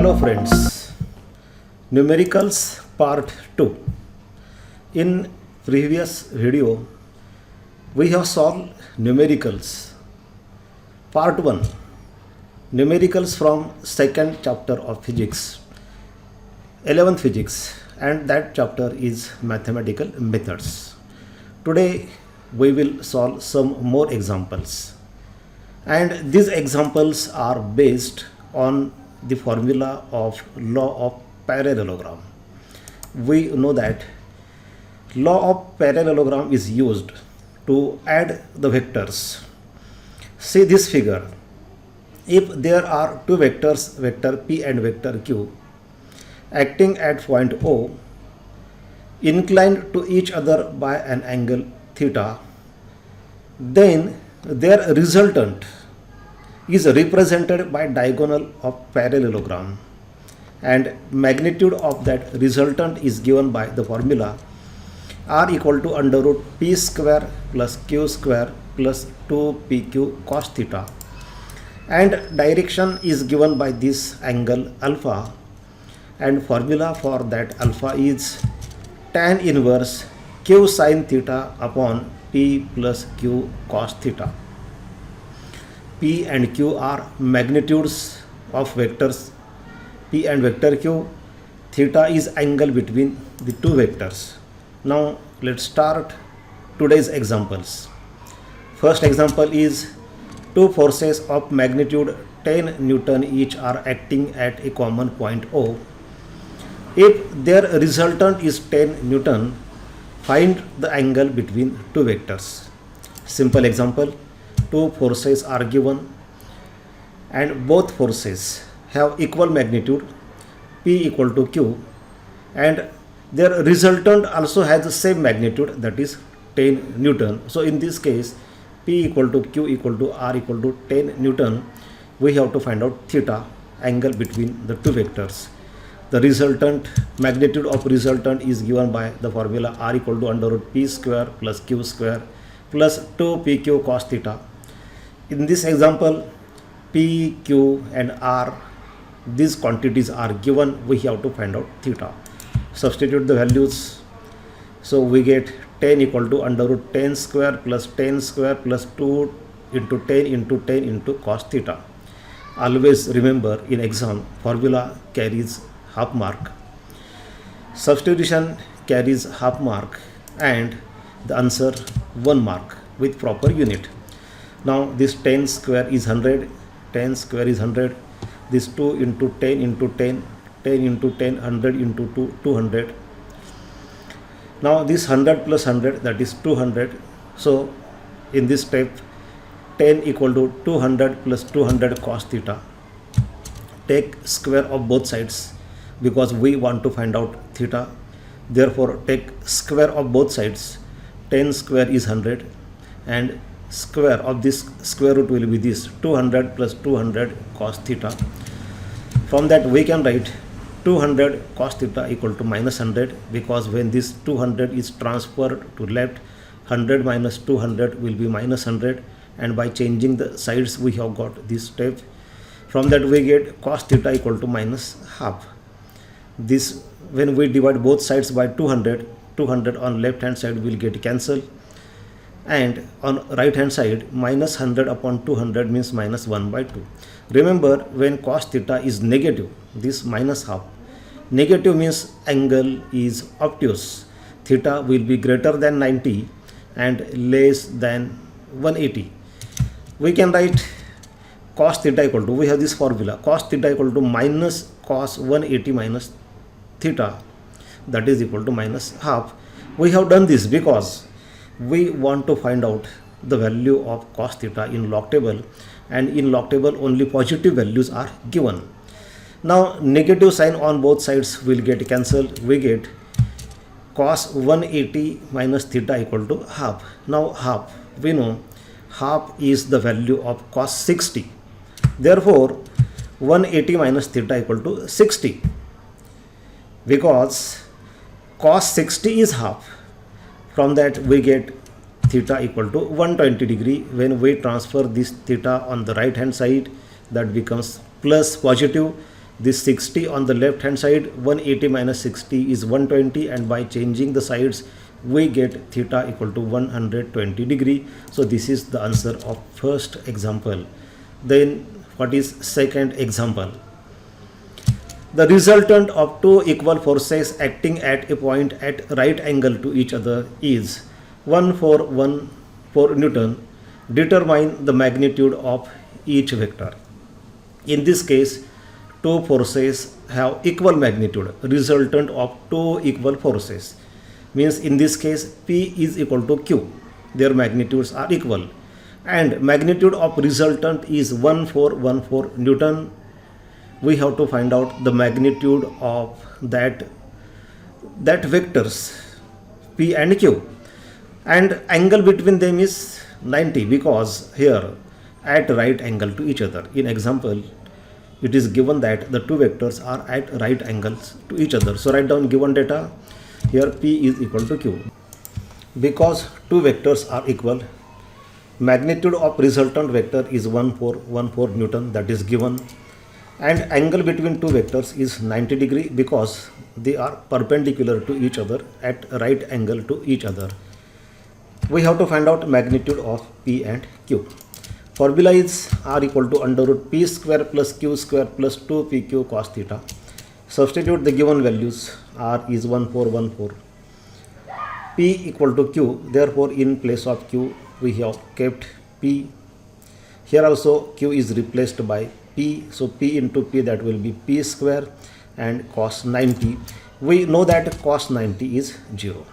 Hello friends, numericals part 2. In previous video we have solved numericals part 1, numericals from second chapter of physics, 11th physics, and that chapter is mathematical methods. Today we will solve some more examples, and these examples are based on the formula of law of parallelogram. We know that law of parallelogram is used to add the vectors. See this figure. If there are two vectors, vector p and vector q, acting at point O, inclined to each other by an angle theta, then their resultant is represented by diagonal of parallelogram, and magnitude of that resultant is given by the formula r equal to under root p square plus q square plus 2pq cos theta, and direction is given by this angle alpha, and formula for that alpha is tan inverse q sin theta upon p plus q cos theta. P and Q are magnitudes of vectors P and vector Q. Theta is angle between the two vectors. Now let's start today's examples. First example is two forces of magnitude 10 Newton each are acting at a common point O. If their resultant is 10 Newton, find the angle between two vectors. Simple example. Two forces are given and both forces have equal magnitude P equal to Q, and their resultant also has the same magnitude, that is 10 Newton. So in this case, P equal to Q equal to R equal to 10 Newton, we have to find out theta, angle between the two vectors. The resultant, magnitude of resultant is given by the formula R equal to under root P square plus Q square plus 2pq cos theta. In this example, P, Q and R, these quantities are given, we have to find out theta. Substitute the values. So we get 10 equal to under root 10 square plus 10 square plus 2 into 10 into 10 into cos theta. Always remember, in exam, formula carries half mark. Substitution carries half mark and the answer 1 mark with proper unit. Now this 10 square is 100, 10 square is 100, this 2 into 10 into 10, 10 into 10, 100 into 2, 200. Now this 100 plus 100, that is 200. So in this step, 10 equal to 200 plus 200 cos theta. Take square of both sides because we want to find out theta. Therefore take square of both sides. 10 square is 100 and square of this square root will be this 200 plus 200 cos theta. From that we can write 200 cos theta equal to minus 100, because when this 200 is transferred to left, 100 minus 200 will be minus 100, and by changing the sides we have got this step. From that we get cos theta equal to minus half. This, when we divide both sides by 200, 200 on left hand side will get cancelled, and on right hand side minus 100 upon 200 means minus 1 by 2. Remember, when cos theta is negative, this minus half, negative means angle is obtuse. Theta will be greater than 90 and less than 180. We can write cos theta equal to, we have this formula, cos theta equal to minus cos 180 minus theta, that is equal to minus half. We have done this because we want to find out the value of cos theta in log table, and in log table only positive values are given. Now negative sign on both sides will get cancelled. We get cos 180 minus theta equal to half. Now half, we know half is the value of cos 60. Therefore 180 minus theta equal to 60, because cos 60 is half. From that we get theta equal to 120 degree. When we transfer this theta on the right hand side, that becomes plus positive, This 60 on the left hand side, 180 minus 60 is 120, and by changing the sides we get theta equal to 120 degree. So this is the answer of first example. Then what is second example? The resultant of two equal forces acting at a point at right angle to each other is 1 for 1 for Newton. Determine the magnitude of each vector. In this case, two forces have equal magnitude. Resultant of two equal forces means in this case P is equal to Q. Their magnitudes are equal, and magnitude of resultant is 1 for 1 for Newton. We have to find out the magnitude of that vectors P and Q, and angle between them is 90 because here at right angle to each other. In example, it is given that the two vectors are at right angles to each other. So write down given data. Here P is equal to Q. Because two vectors are equal, magnitude of resultant vector is 1 for 1 for Newton, that is given, and angle between two vectors is 90 degree because they are perpendicular to each other at right angle to each other. We have to find out magnitude of P and Q. Formula is R equal to under root P square plus Q square plus 2PQ cos theta. Substitute the given values. R is 1 for 1 for P equal to Q. Therefore, in place of Q, we have kept P. Here also Q is replaced by P. So P into P, that will be P square, and cos 90. We know that cos 90 is 0.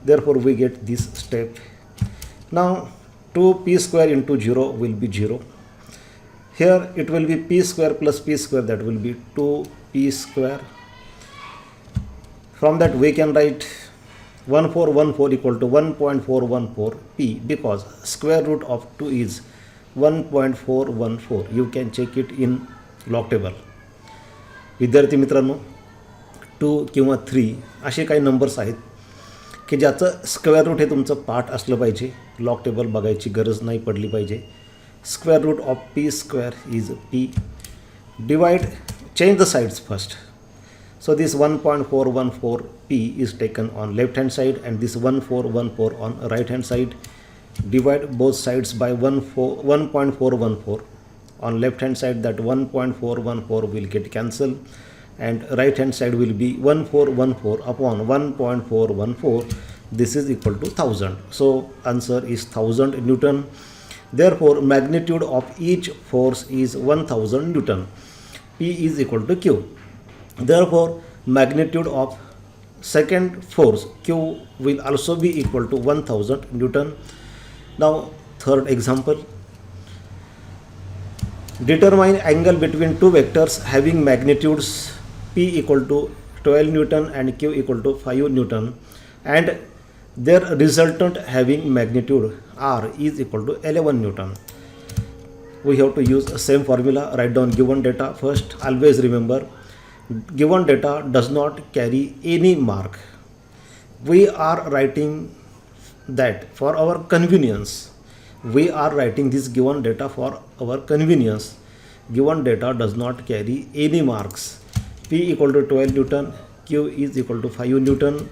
Therefore, we get this step. Now 2P square into 0 will be 0. Here it will be P square plus P square, that will be 2P square. From that we can write 1414 equal to 1.414 P because square root of 2 is 1.414. You can check it in log table. विद्यार्थी मित्रांनो, 2 किंवा 3 असे काही numbers आहेत की ज्याचं square root हे तुमचं पाठ असलं पाहिजे. लॉग टेबल बघायची गरज नाही पडली पाहिजे. Square root of P square is P. Divide, change the sides first. So this 1.414 P is taken on left hand side and this 1414 on right hand side. Divide both sides by 1.414. On left hand side, that 1.414 will get cancelled, and right hand side will be 1414 upon 1.414. This is equal to 1000. So answer is 1000 Newton. Therefore, magnitude of each force is 1000 Newton. P is equal to Q. Therefore, magnitude of second force Q will also be equal to 1000 Newton. Now third example. Determine angle between two vectors having magnitudes P equal to 12 Newton and Q equal to 5 Newton, and their resultant having magnitude R is equal to 11 Newton. We have to use the same formula. Write down given data first. Always remember, given data does not carry any mark. We are writing that for our convenience. We are writing this given data for our convenience. Given data does not carry any marks. P equal to 12 Newton, Q is equal to 5 Newton,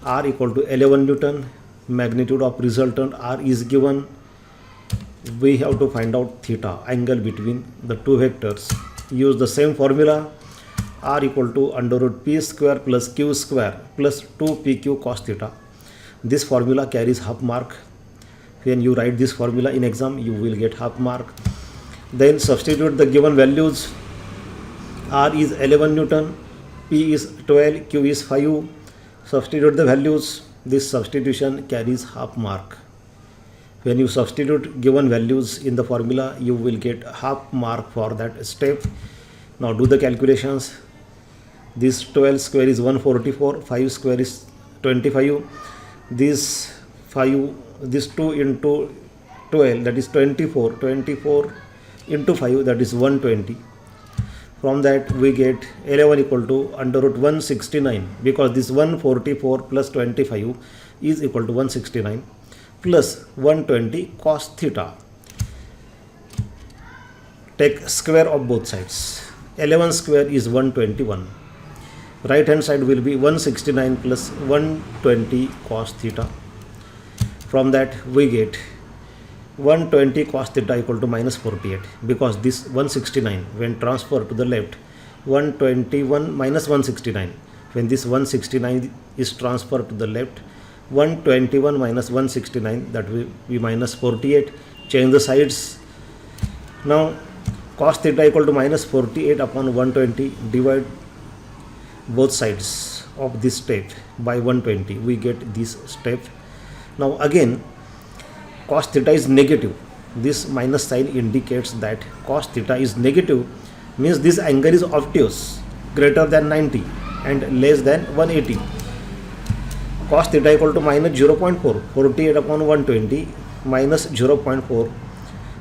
R equal to 11 Newton. Magnitude of resultant R is given. We have to find out theta, angle between the two vectors. Use the same formula. R equal to under root P square plus Q square plus 2PQ cos theta. This formula carries half mark. When you write this formula in exam, you will get half mark. Then substitute the given values. R is 11 Newton, P is 12, Q is 5. Substitute the values. This substitution carries half mark. When you substitute given values in the formula, you will get half mark for that step. Now do the calculations. This 12 square is 144, 5 square is 25. This 2 into 12, that is 24. 24 into 5, that is 120. From that we get 11 equal to under root 169, because this 144 plus 25 is equal to 169 plus 120 cos theta. Take square of both sides. 11 square is 121. Right hand side will be 169 plus 120 cos theta. From that we get 120 cos theta equal to minus 48, because this 169 when transferred to the left, 121 minus 169, when this 169 is transferred to the left, 121 minus 169, that will be minus 48. Change the sides. Now cos theta equal to minus 48 upon 120, divide both sides of this step by 120, we get this step. Now again cos theta is negative. This minus sign indicates that cos theta is negative, means this angle is obtuse, greater than 90 and less than 180. Cos theta equal to minus 0.4, 48 upon 120 minus 0.4.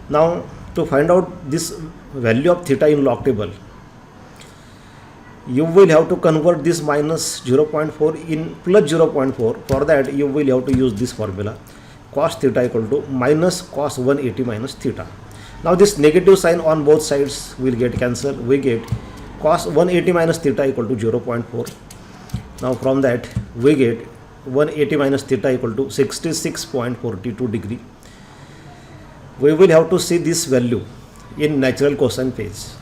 Now to find out this value of theta in log table, you will have to convert this minus 0.4 in plus 0.4. For that you will have to use this formula, cos theta equal to minus cos 180 minus theta. Now this negative sign on both sides will get cancelled. We get cos 180 minus theta equal to 0.4. Now from that we get 180 minus theta equal to 66.42 degree. We will have to see this value in natural cosine phase.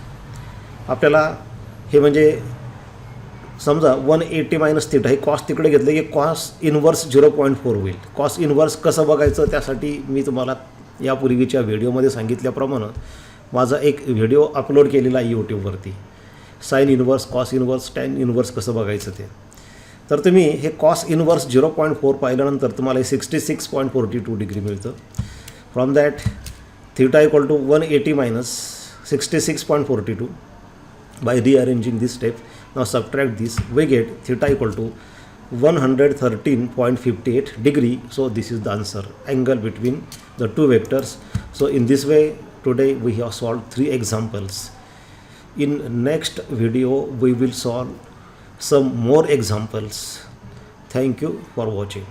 आपल्याला हे म्हणजे समजा 180 minus theta हे cos तिकडे घेतलं की cos inverse 0.4 होईल. Cos inverse कसं बघायचं त्यासाठी मी तुम्हाला यापूर्वीच्या व्हिडिओमध्ये सांगितल्याप्रमाणे माझा एक व्हिडिओ अपलोड केलेला आहे यूट्यूबवरती, sine inverse, cos inverse, tan inverse कसं बघायचं ते. तर तुम्ही हे कॉस इनवर्स 0.4 पाहिल्यानंतर तुम्हाला 66.42 डिग्री मिळतं. From that theta equal to 180 minus 66.42 by rearranging this step. Now subtract this, we get theta equal to 113.58 degree. So this is the answer, angle between the two vectors. So in this way today we have solved 3 examples. In next video we will solve some more examples. Thank you for watching.